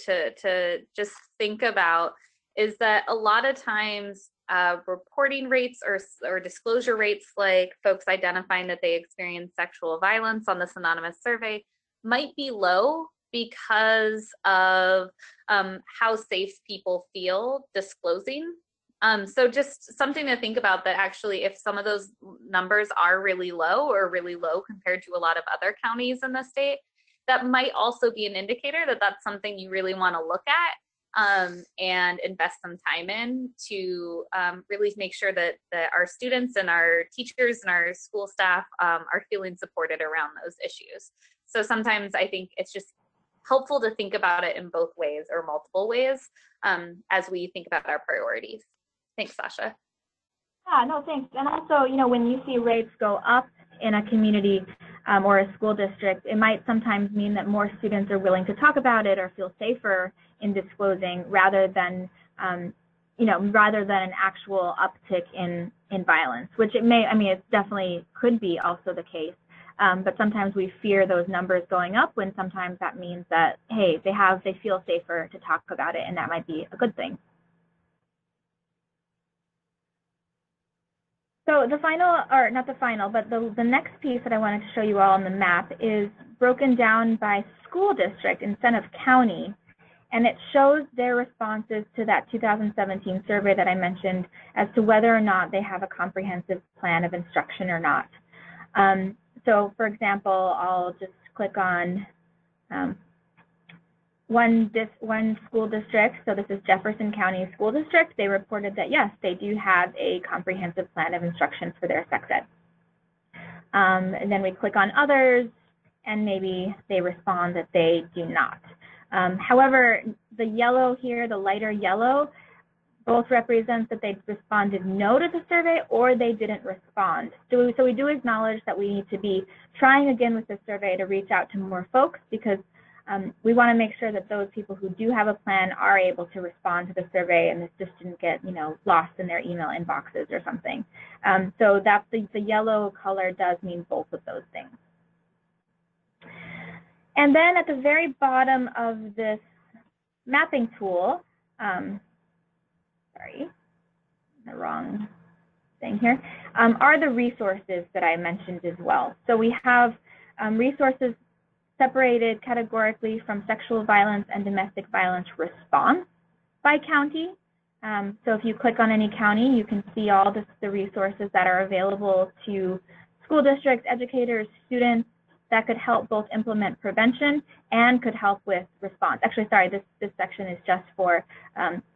just think about is that a lot of times reporting rates or disclosure rates, like folks identifying that they experience sexual violence on this anonymous survey, might be low because of how safe people feel disclosing. So just something to think about, that actually if some of those numbers are really low or really low compared to a lot of other counties in the state, that might also be an indicator that that's something you really want to look at and invest some time in to really make sure that our students and our teachers and our school staff are feeling supported around those issues. So sometimes I think it's just helpful to think about it in both ways or multiple ways as we think about our priorities. Thanks, Sasha. Yeah, no, thanks. And also, you know, when you see rates go up in a community or a school district, it might sometimes mean that more students are willing to talk about it or feel safer in disclosing rather than, you know, rather than an actual uptick in violence, which it may, I mean, it definitely could be also the case. But sometimes we fear those numbers going up when sometimes that means that, hey, they feel safer to talk about it, and that might be a good thing. So the final, or not the final, but the next piece that I wanted to show you all on the map is broken down by school district instead of county, and it shows their responses to that 2017 survey that I mentioned as to whether or not they have a comprehensive plan of instruction or not. So for example, I'll just click on one school district, so this is Jefferson County School District. They reported that yes, they do have a comprehensive plan of instruction for their sex ed. And then we click on others, and maybe they respond that they do not. However, the yellow here, the lighter yellow, both represents that they responded no to the survey or they didn't respond. So we do acknowledge that we need to be trying again with the survey to reach out to more folks, because we want to make sure that those people who do have a plan are able to respond to the survey, and this just didn't get, you know, lost in their email inboxes or something. So that's the yellow color does mean both of those things. And then at the very bottom of this mapping tool, sorry, the wrong thing here, are the resources that I mentioned as well. So we have resources separated categorically from sexual violence and domestic violence response by county. So if you click on any county, you can see all the resources that are available to school districts, educators, students that could help both implement prevention and could help with response. Actually, sorry, this section is just for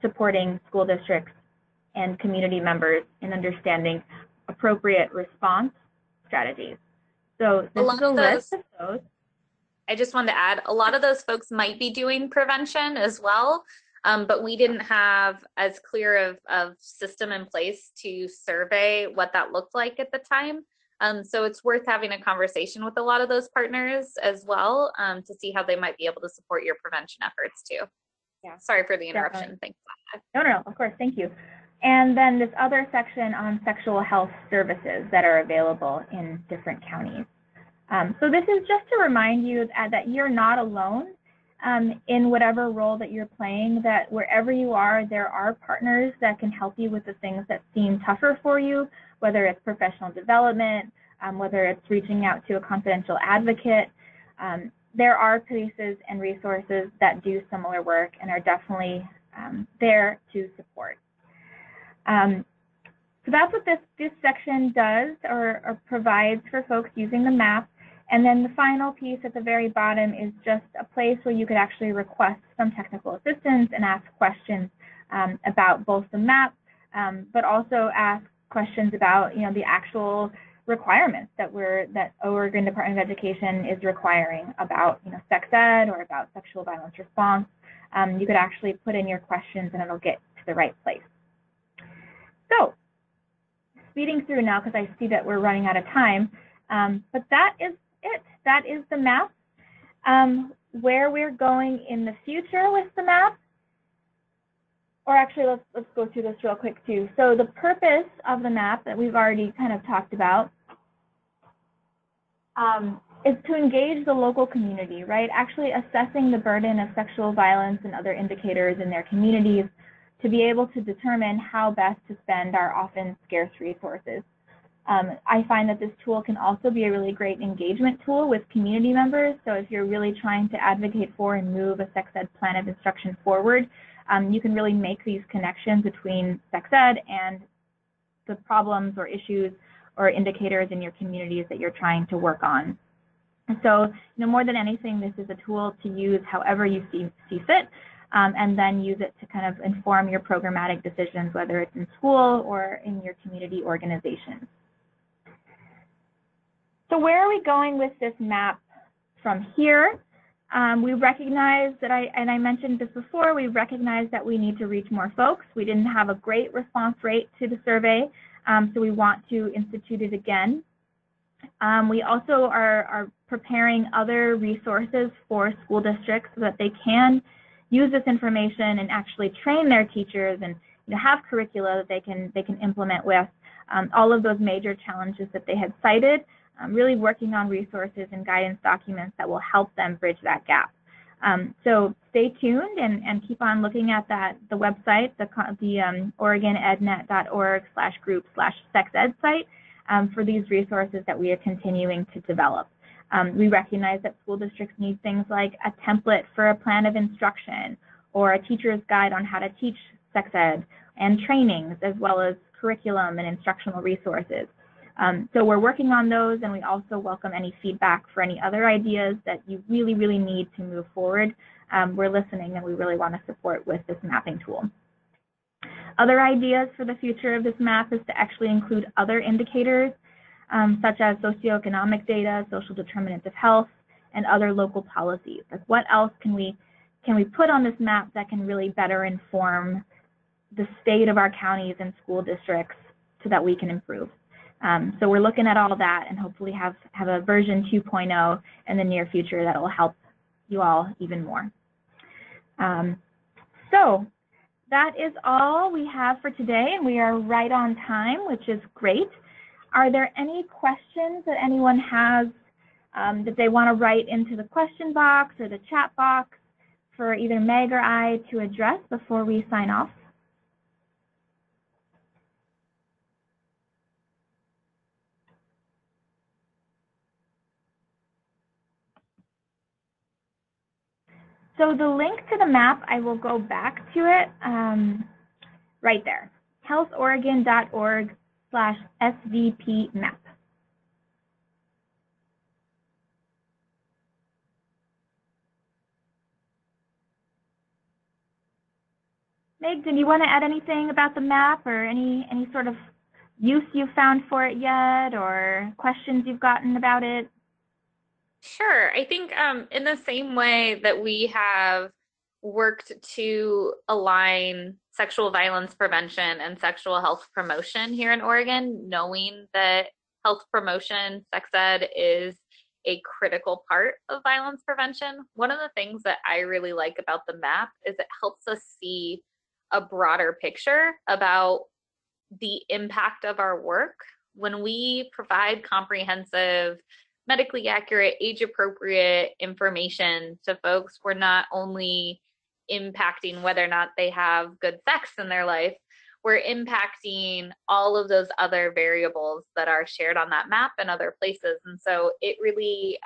supporting school districts and community members in understanding appropriate response strategies. So this is a list of those. I just wanted to add, a lot of those folks might be doing prevention as well, but we didn't have as clear of system in place to survey what that looked like at the time. So it's worth having a conversation with a lot of those partners as well to see how they might be able to support your prevention efforts too. Yeah. Sorry for the interruption. Definitely. Thanks. No, of course, thank you. And then this other section on sexual health services that are available in different counties. So this is just to remind you that you're not alone in whatever role that you're playing, that wherever you are, there are partners that can help you with the things that seem tougher for you, whether it's professional development, whether it's reaching out to a confidential advocate. There are places and resources that do similar work and are definitely there to support. So that's what this section does or provides for folks using the map. And then the final piece at the very bottom is just a place where you could actually request some technical assistance and ask questions about both the map, but also ask questions about, you know, the actual requirements that Oregon Department of Education is requiring about, you know, sex ed or about sexual violence response. You could actually put in your questions and it'll get to the right place. So, speeding through now because I see that we're running out of time, but that is it. That is the map. Where we're going in the future with the map, or actually let's go through this real quick too. So the purpose of the map that we've already kind of talked about is to engage the local community, right? Actually assessing the burden of sexual violence and other indicators in their communities to be able to determine how best to spend our often scarce resources. I find that this tool can also be a really great engagement tool with community members. So if you're really trying to advocate for and move a sex ed plan of instruction forward, you can really make these connections between sex ed and the problems or issues or indicators in your communities that you're trying to work on. So, you know, more than anything, this is a tool to use however you see fit, and then use it to kind of inform your programmatic decisions, whether it's in school or in your community organization. So where are we going with this map from here? We recognize that I mentioned this before, we recognize that we need to reach more folks. We didn't have a great response rate to the survey, so we want to institute it again. We also are preparing other resources for school districts so that they can use this information and actually train their teachers and have curricula that they can implement with all of those major challenges that they had cited. Really working on resources and guidance documents that will help them bridge that gap. So stay tuned and keep on looking at the website, the OregonEdNet.org/group/sexed site for these resources that we are continuing to develop. We recognize that school districts need things like a template for a plan of instruction or a teacher's guide on how to teach sex ed and trainings, as well as curriculum and instructional resources. So we're working on those, and we also welcome any feedback for any other ideas that you really, really need to move forward. We're listening, and we really want to support with this mapping tool. Other ideas for the future of this map is to actually include other indicators, such as socioeconomic data, social determinants of health, and other local policies. Like, what else can we put on this map that can really better inform the state of our counties and school districts so that we can improve? So we're looking at all that and hopefully have a version 2.0 in the near future that will help you all even more. So that is all we have for today, and we are right on time, which is great. Are there any questions that anyone has that they want to write into the question box or the chat box for either Meg or I to address before we sign off? So the link to the map, I will go back to it right there, healthoregon.org/SVP map. Meg, did you want to add anything about the map or any sort of use you've found for it yet or questions you've gotten about it? Sure. I think in the same way that we have worked to align sexual violence prevention and sexual health promotion here in Oregon, knowing that health promotion, sex ed, is a critical part of violence prevention, one of the things that I really like about the map is it helps us see a broader picture about the impact of our work. When we provide comprehensive, medically accurate, age-appropriate information to folks, we're not only impacting whether or not they have good sex in their life, we're impacting all of those other variables that are shared on that map and other places. And so it really,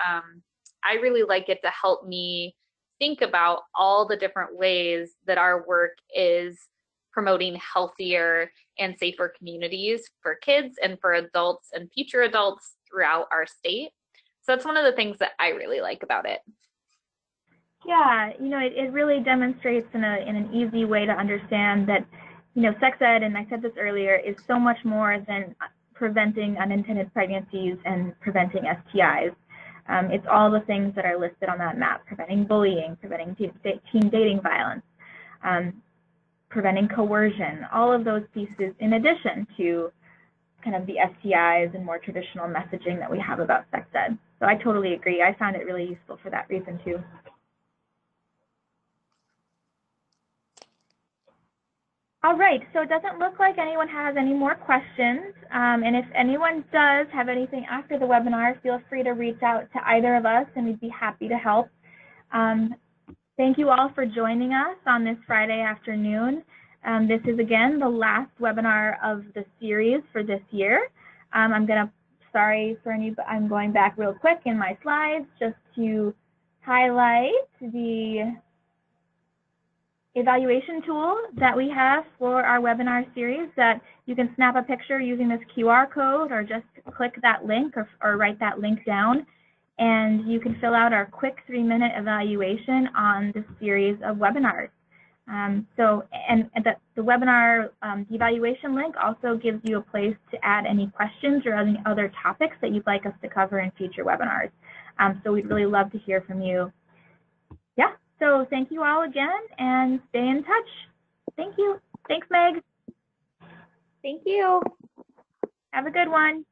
I really like it to help me think about all the different ways that our work is promoting healthier and safer communities for kids and for adults and future adults throughout our state. So that's one of the things that I really like about it. Yeah, it really demonstrates in an easy way to understand that, sex ed, and I said this earlier, is so much more than preventing unintended pregnancies and preventing STIs. It's all the things that are listed on that map: preventing bullying, preventing teen dating violence, preventing coercion, all of those pieces, in addition to kind of the STIs and more traditional messaging that we have about sex ed. So I totally agree. I found it really useful for that reason too. All right, so it doesn't look like anyone has any more questions. And if anyone does have anything after the webinar, feel free to reach out to either of us and we'd be happy to help. Thank you all for joining us on this Friday afternoon. This is again the last webinar of the series for this year. I'm going back real quick in my slides just to highlight the evaluation tool that we have for our webinar series, that you can snap a picture using this QR code or just click that link or write that link down, and you can fill out our quick 3-minute evaluation on this series of webinars. The webinar evaluation link also gives you a place to add any questions or any other topics that you'd like us to cover in future webinars. So we'd really love to hear from you. So thank you all again and stay in touch. Thank you. Thanks, Meg. Thank you. Have a good one.